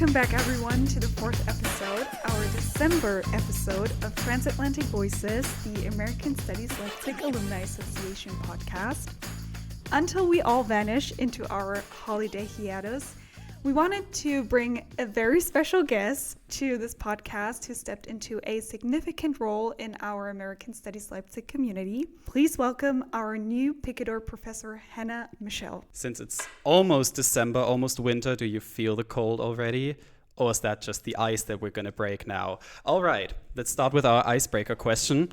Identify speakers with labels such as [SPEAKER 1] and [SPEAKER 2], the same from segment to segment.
[SPEAKER 1] Welcome back, everyone, to the fourth episode, our December episode of Transatlantic Voices, the American Studies Leipzig Alumni Association podcast. Until we all vanish into our holiday hiatus, we wanted to bring a very special guest to this podcast who stepped into a significant role in our American Studies Leipzig community. Please welcome our new Picador Professor, Hannah Michell.
[SPEAKER 2] Since it's almost December, almost winter, do you feel the cold already? Or is that just the ice that we're going to break now? All right, let's start with our icebreaker question.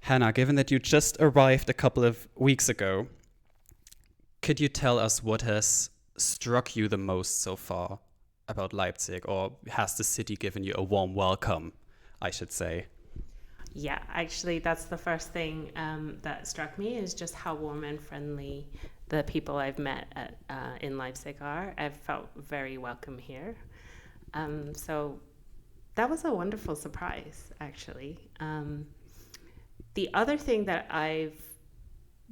[SPEAKER 2] Hannah, given that you just arrived a couple of weeks ago, could you tell us what has struck you the most so far about Leipzig, or has the city given you a warm welcome, I should say?
[SPEAKER 3] Yeah, actually, that's the first thing that struck me is just how warm and friendly the people I've met in Leipzig are. I've felt very welcome here. So that was a wonderful surprise, actually. The other thing that I've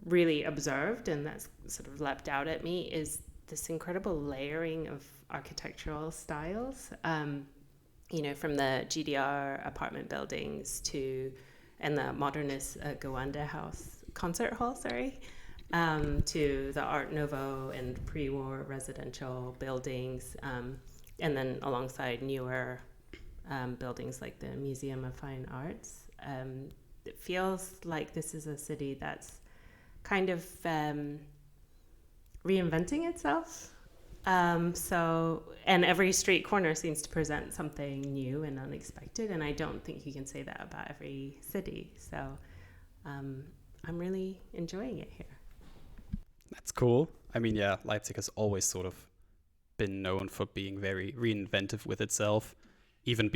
[SPEAKER 3] really observed and that's sort of leapt out at me is this incredible layering of architectural styles, from the GDR apartment buildings and the modernist Gewande concert hall, to the Art Nouveau and pre-war residential buildings, and then alongside newer buildings like the Museum of Fine Arts. It feels like this is a city that's kind of reinventing itself. And every street corner seems to present something new and unexpected, and I don't think you can say that about every city. So I'm really enjoying it here.
[SPEAKER 2] That's cool. I mean, yeah, Leipzig has always sort of been known for being very reinventive with itself, even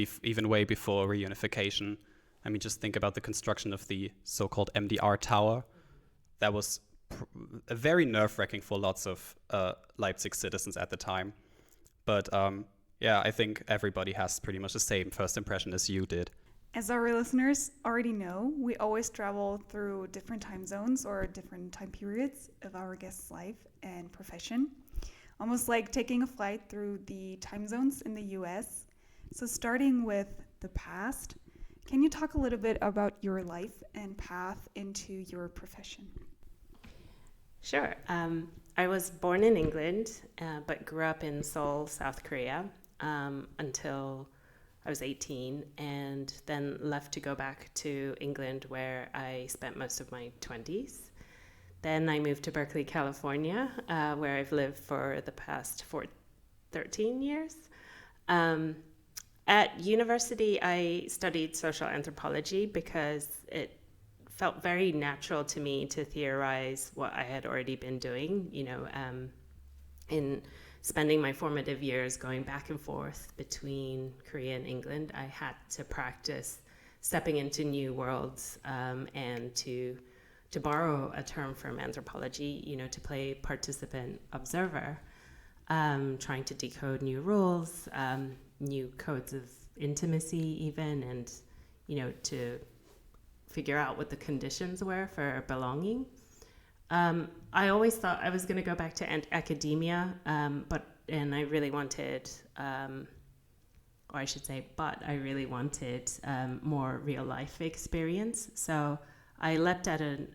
[SPEAKER 2] way before reunification. I mean, just think about the construction of the so-called MDR Tower. That was very nerve-wracking for lots of Leipzig citizens at the time. But I think everybody has pretty much the same first impression as you did.
[SPEAKER 1] As our listeners already know, we always travel through different time zones or different time periods of our guest's life and profession, almost like taking a flight through the time zones in the US. So starting with the past, can you talk a little bit about your life and path into your profession?
[SPEAKER 3] Sure. I was born in England, but grew up in Seoul, South Korea, until I was 18, and then left to go back to England, where I spent most of my 20s. Then I moved to Berkeley, California, where I've lived for the past 13 years. At university, I studied social anthropology because it felt very natural to me to theorize what I had already been doing, in spending my formative years going back and forth between Korea and England. I had to practice stepping into new worlds, and to borrow a term from anthropology, to play participant observer, trying to decode new rules, new codes of intimacy even, and, to figure out what the conditions were for belonging. I always thought I was going to go back to academia, but I really wanted more real life experience. So I leapt at a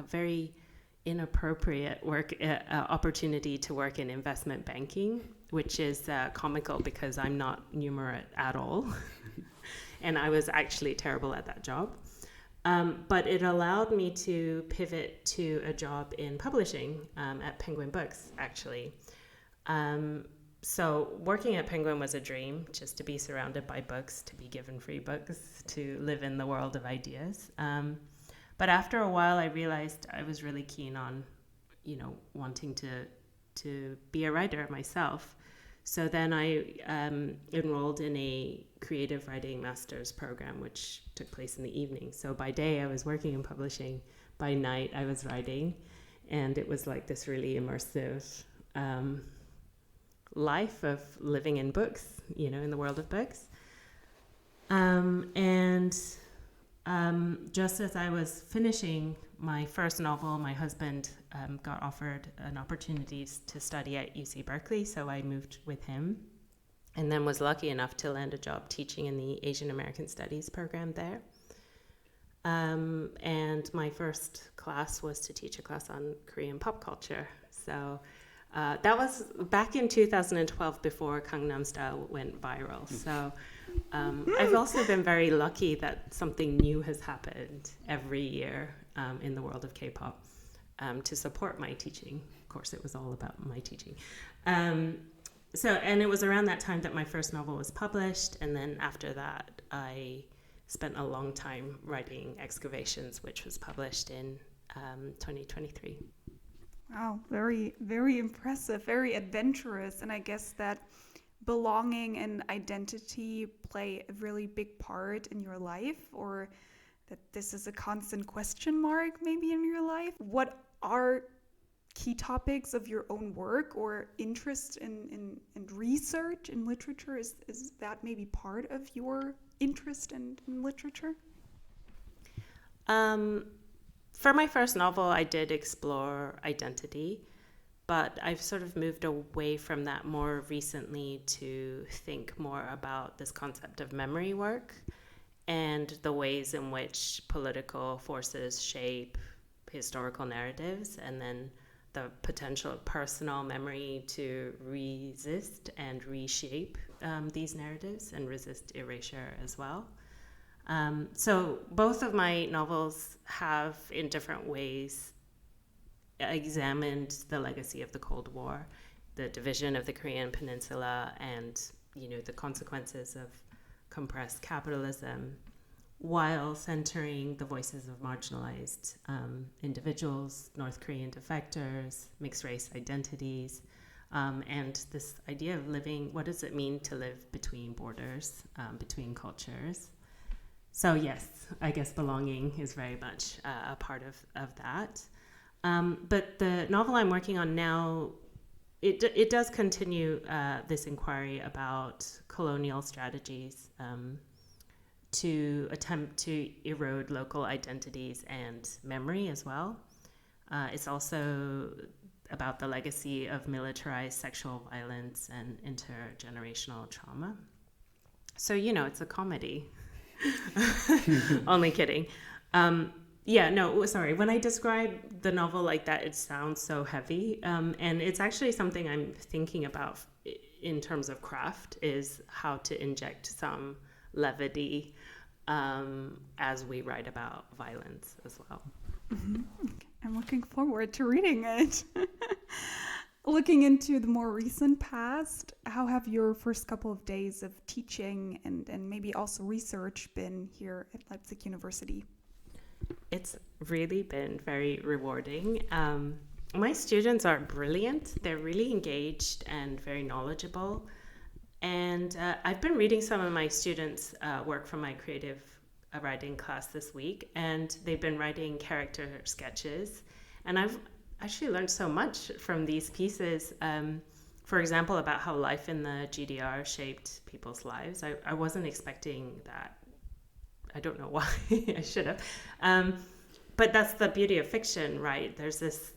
[SPEAKER 3] very inappropriate opportunity to work in investment banking, which is comical because I'm not numerate at all. And I was actually terrible at that job. But it allowed me to pivot to a job in publishing at Penguin Books, actually. So working at Penguin was a dream, just to be surrounded by books, to be given free books, to live in the world of ideas. But after a while, I realized I was really keen on, wanting to be a writer myself. So then I enrolled in a creative writing master's program, which took place in the evening. So by day, I was working in publishing. By night, I was writing. And it was like this really immersive life of living in books, in the world of books. Just as I was finishing my first novel, my husband got offered an opportunity to study at UC Berkeley, so I moved with him. and then was lucky enough to land a job teaching in the Asian American Studies program there. And my first class was to teach a class on Korean pop culture. So that was back in 2012 before Gangnam Style went viral. So I've also been very lucky that something new has happened every year in the world of K-pop to support my teaching. Of course, it was all about my teaching. And it was around that time that my first novel was published. And then after that, I spent a long time writing Excavations, which was published in 2023.
[SPEAKER 1] Wow, very, very impressive, very adventurous. And I guess that belonging and identity play a really big part in your life, or that this is a constant question mark maybe in your life. What are key topics of your own work or interest in research in literature? Is that maybe part of your interest in literature?
[SPEAKER 3] For my first novel, I did explore identity, but I've sort of moved away from that more recently to think more about this concept of memory work and the ways in which political forces shape historical narratives, and then the potential of personal memory to resist and reshape these narratives and resist erasure as well. So both of my novels have, in different ways, examined the legacy of the Cold War, the division of the Korean Peninsula, and the consequences of compressed capitalism, while centering the voices of marginalized individuals, North Korean defectors, mixed race identities, and this idea of living. What does it mean to live between borders, between cultures? So yes, I guess belonging is very much a part of that. But the novel I'm working on now, it does continue this inquiry about colonial strategies to attempt to erode local identities and memory as well. It's also about the legacy of militarized sexual violence and intergenerational trauma. So, it's a comedy. Only kidding. Sorry. When I describe the novel like that, it sounds so heavy. And it's actually something I'm thinking about in terms of craft, is how to inject some levity as we write about violence as well.
[SPEAKER 1] Mm-hmm. I'm looking forward to reading it. Looking into the more recent past, how have your first couple of days of teaching and maybe also research been here at Leipzig University?
[SPEAKER 3] It's really been very rewarding. My students are brilliant. They're really engaged and very knowledgeable. And I've been reading some of my students' work from my creative writing class this week, and they've been writing character sketches. And I've actually learned so much from these pieces. For example, about how life in the GDR shaped people's lives. I wasn't expecting that. I don't know why. I should have. But that's the beauty of fiction, right? There's this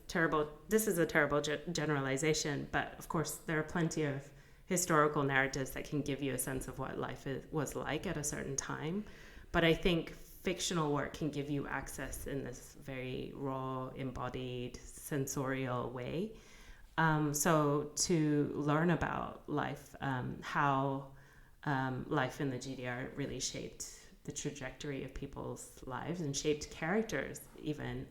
[SPEAKER 3] is a terrible generalization, but of course there are plenty of historical narratives that can give you a sense of what life was like at a certain time. But I think fictional work can give you access in this very raw, embodied, sensorial way. So to learn about life, how life in the GDR really shaped the trajectory of people's lives and shaped characters even,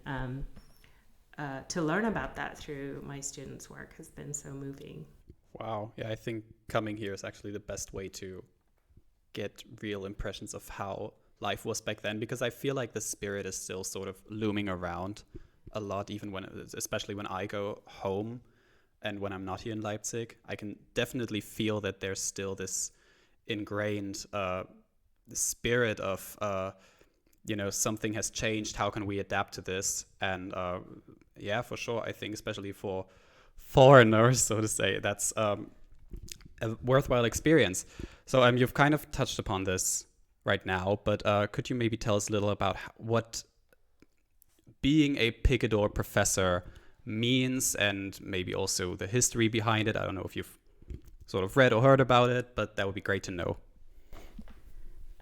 [SPEAKER 3] to learn about that through my students' work has been so moving.
[SPEAKER 2] Wow. Yeah, I think coming here is actually the best way to get real impressions of how life was back then, because I feel like the spirit is still sort of looming around a lot, even especially when I go home and when I'm not here in Leipzig. I can definitely feel that there's still this ingrained spirit of something has changed, how can we adapt to this? And for sure, I think especially for foreigners, so to say, that's a worthwhile experience. So you've kind of touched upon this right now, but could you maybe tell us a little about what being a Picador professor means, and maybe also the history behind it? I don't know if you've sort of read or heard about it, but that would be great to know.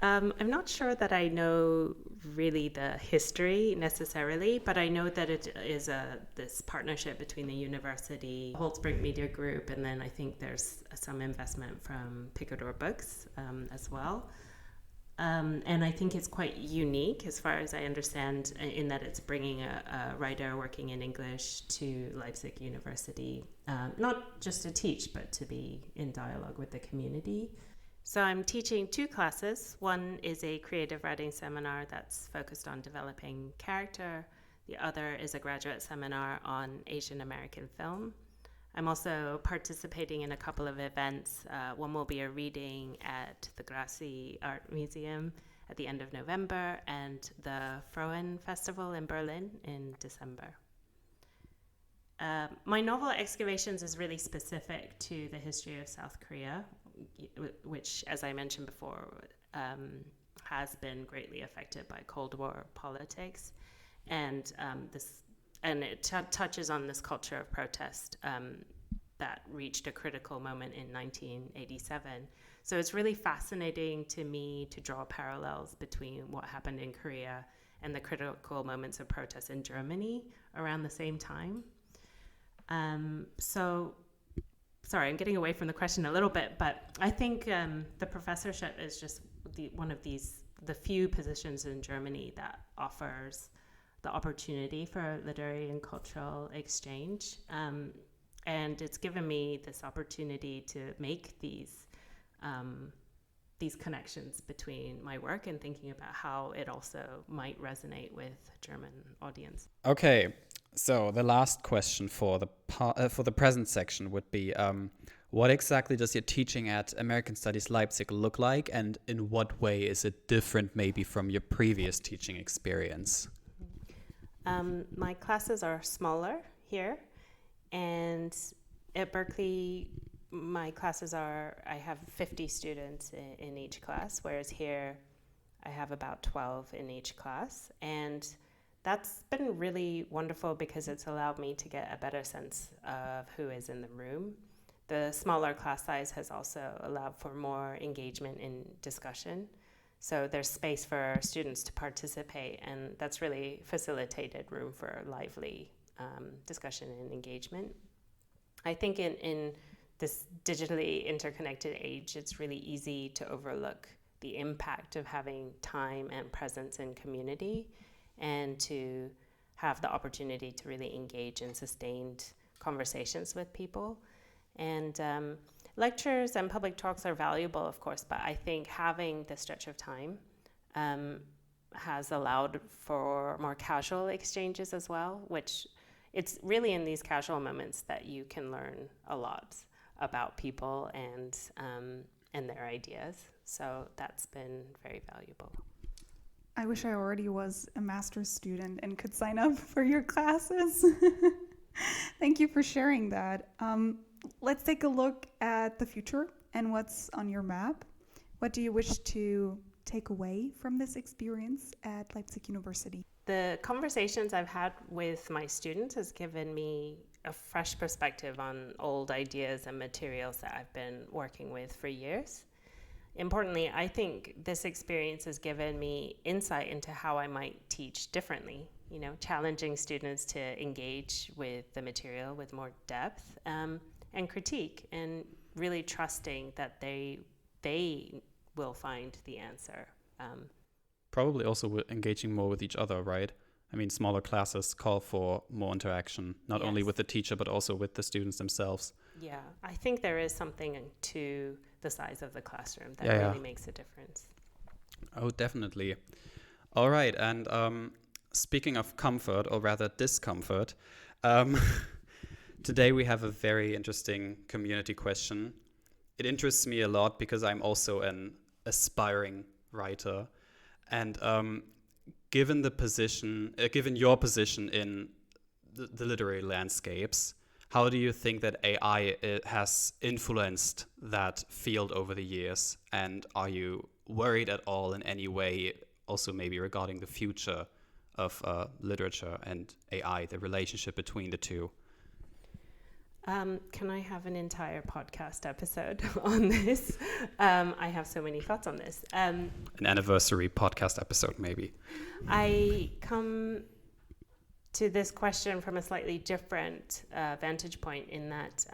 [SPEAKER 3] I'm not sure that I know really the history necessarily, but I know that it is this partnership between the university, Holtzbrinck Media Group, and then I think there's some investment from Picador Books as well. And I think it's quite unique, as far as I understand, in that it's bringing a writer working in English to Leipzig University, not just to teach, but to be in dialogue with the community. So I'm teaching 2 classes. One is a creative writing seminar that's focused on developing character. The other is a graduate seminar on Asian American film. I'm also participating in a couple of events. One will be a reading at the Grassi Art Museum at the end of November and the Frohen Festival in Berlin in December. My novel Excavations is really specific to the history of South Korea, which, as I mentioned before, has been greatly affected by Cold War politics, and it touches on this culture of protest that reached a critical moment in 1987. So it's really fascinating to me to draw parallels between what happened in Korea and the critical moments of protest in Germany around the same time. Sorry, I'm getting away from the question a little bit, but I think the professorship is just one of the few positions in Germany that offers the opportunity for literary and cultural exchange. And it's given me this opportunity to make these connections between my work and thinking about how it also might resonate with German audience.
[SPEAKER 2] Okay, so the last question for the present section would be, what exactly does your teaching at American Studies Leipzig look like, and in what way is it different maybe from your previous teaching experience?
[SPEAKER 3] My classes are smaller here, and at Berkeley, my classes I have 50 students in each class, whereas here I have about 12 in each class. And that's been really wonderful because it's allowed me to get a better sense of who is in the room. The smaller class size has also allowed for more engagement in discussion. So there's space for students to participate, and that's really facilitated room for lively discussion and engagement. I think in this digitally interconnected age, it's really easy to overlook the impact of having time and presence in community, and to have the opportunity to really engage in sustained conversations with people. And lectures and public talks are valuable, of course, but I think having this stretch of time has allowed for more casual exchanges as well, which it's really in these casual moments that you can learn a lot about people and their ideas. So that's been very valuable.
[SPEAKER 1] I wish I already was a master's student and could sign up for your classes. Thank you for sharing that. Let's take a look at the future and what's on your map. What do you wish to take away from this experience at Leipzig University?
[SPEAKER 3] The conversations I've had with my students has given me a fresh perspective on old ideas and materials that I've been working with for years. Importantly, I think this experience has given me insight into how I might teach differently, challenging students to engage with the material with more depth and critique, and really trusting that they will find the answer.
[SPEAKER 2] Probably also engaging more with each other, right? I mean, smaller classes call for more interaction, not only with the teacher, but also with the students themselves.
[SPEAKER 3] Yeah, I think there is something to the size of the classroom that really makes a difference.
[SPEAKER 2] Oh, definitely. All right, and speaking of comfort, or rather discomfort, today we have a very interesting community question. It interests me a lot because I'm also an aspiring writer, and given your position in the literary landscapes, how do you think that AI has influenced that field over the years? And are you worried at all in any way, also maybe regarding the future of literature and AI, the relationship between the two?
[SPEAKER 3] Can I have an entire podcast episode on this? I have so many thoughts on this.
[SPEAKER 2] An anniversary podcast episode, maybe.
[SPEAKER 3] I come to this question from a slightly different vantage point in that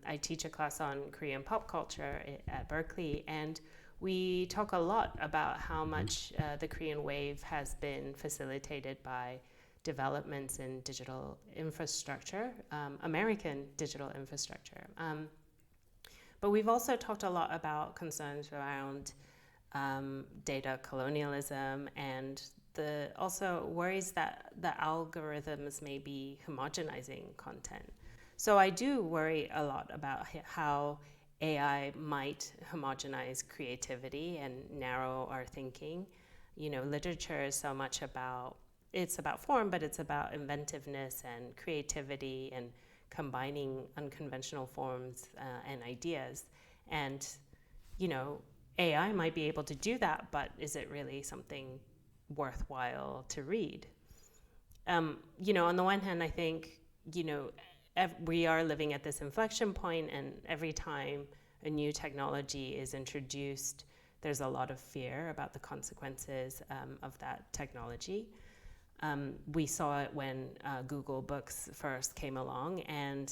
[SPEAKER 3] I teach a class on Korean pop culture at Berkeley, and we talk a lot about how much the Korean wave has been facilitated by developments in digital infrastructure, American digital infrastructure. But we've also talked a lot about concerns around data colonialism and also worries that the algorithms may be homogenizing content. So I do worry a lot about how AI might homogenize creativity and narrow our thinking. You know, literature is so much about, it's about form, but it's about inventiveness and creativity and combining unconventional forms and ideas. And, you know, AI might be able to do that, but is it really something worthwhile to read? You know, on the one hand, I think, you know, we are living at this inflection point, and every time a new technology is introduced, there's a lot of fear about the consequences of that technology. We saw it when Google Books first came along, and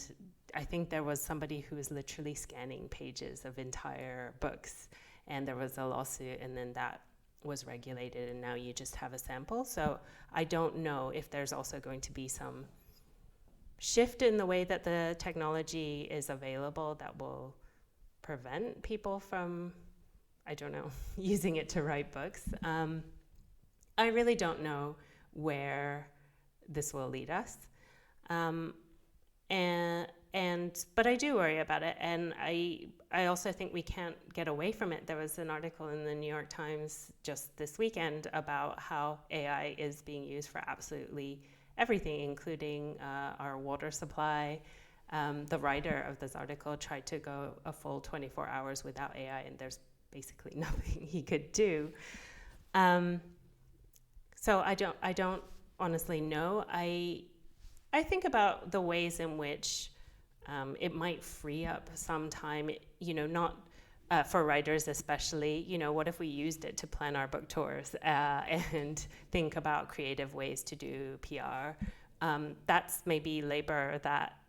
[SPEAKER 3] I think there was somebody who was literally scanning pages of entire books, and there was a lawsuit, and then that was regulated, and now you just have a sample. So I don't know if there's also going to be some shift in the way that the technology is available that will prevent people from, I don't know, using it to write books. I really don't know where this will lead us. But I do worry about it, and I also think we can't get away from it. There was an article in the New York Times just this weekend about how AI is being used for absolutely everything, including our water supply. The writer of this article tried to go a full 24 hours without AI, and there's basically nothing he could do. So I don't honestly know. I think about the ways in which it might free up some time, you know, not for writers especially. You know, what if we used it to plan our book tours and think about creative ways to do PR? That's maybe labor that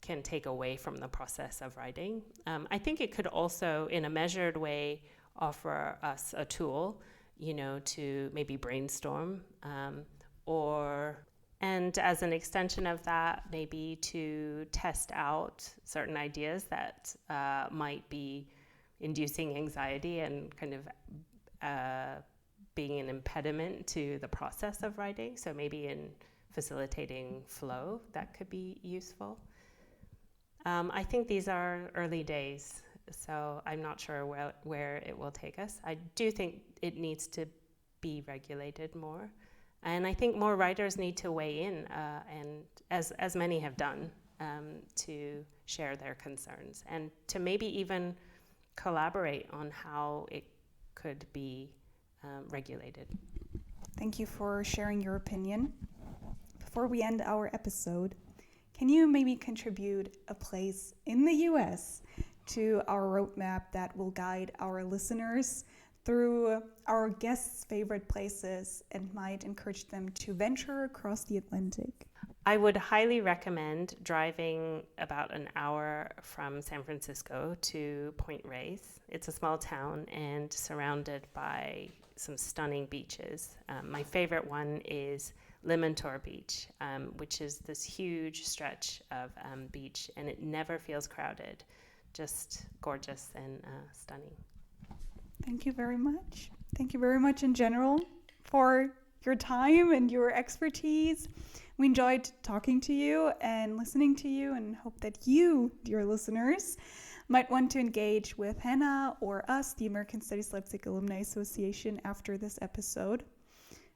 [SPEAKER 3] can take away from the process of writing. I think it could also, in a measured way, offer us a tool, you know, to maybe brainstorm and as an extension of that, maybe to test out certain ideas that might be inducing anxiety and kind of being an impediment to the process of writing. So maybe in facilitating flow, that could be useful. I think these are early days, so I'm not sure where it will take us. I do think it needs to be regulated more. And I think more writers need to weigh in, and as many have done, to share their concerns and to maybe even collaborate on how it could be regulated.
[SPEAKER 1] Thank you for sharing your opinion. Before we end our episode, can you maybe contribute a place in the US to our roadmap that will guide our listeners through our guests' favorite places and might encourage them to venture across the Atlantic?
[SPEAKER 3] I would highly recommend driving about an hour from San Francisco to Point Reyes. It's a small town and surrounded by some stunning beaches. My favorite one is Limantour Beach, which is this huge stretch of beach, and it never feels crowded. Just gorgeous and stunning.
[SPEAKER 1] Thank you very much. Thank you very much in general for your time and your expertise. We enjoyed talking to you and listening to you, and hope that you, dear listeners, might want to engage with Hannah or us, the American Studies Leipzig Alumni Association, after this episode.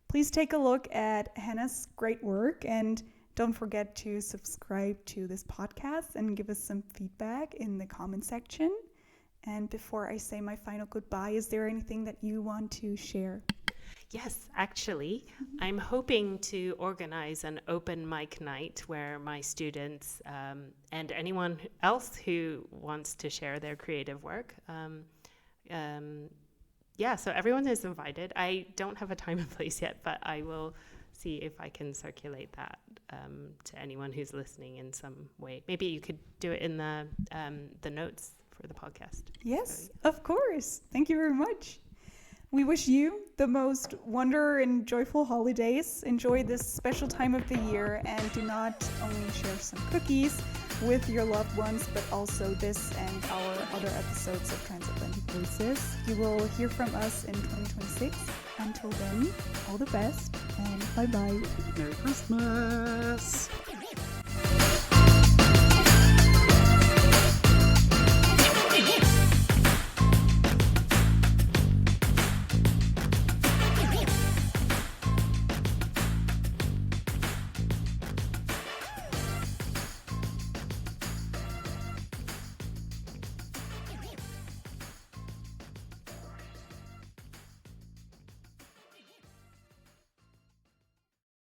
[SPEAKER 1] Please take a look at Hannah's great work, and don't forget to subscribe to this podcast and give us some feedback in the comment section. And before I say my final goodbye, is there anything that you want to share?
[SPEAKER 3] Yes, actually, I'm hoping to organize an open mic night where my students and anyone else who wants to share their creative work. So everyone is invited. I don't have a time and place yet, but I will see if I can circulate that to anyone who's listening in some way. Maybe you could do it in the notes for the podcast.
[SPEAKER 1] Yes, of course. Thank you very much. We wish you the most wonder and joyful holidays. Enjoy this special time of the year and do not only share some cookies with your loved ones, but also this and our other episodes of Transatlantic Voices. You will hear from us in 2026. Until then, all the best and bye-bye.
[SPEAKER 2] Merry Christmas!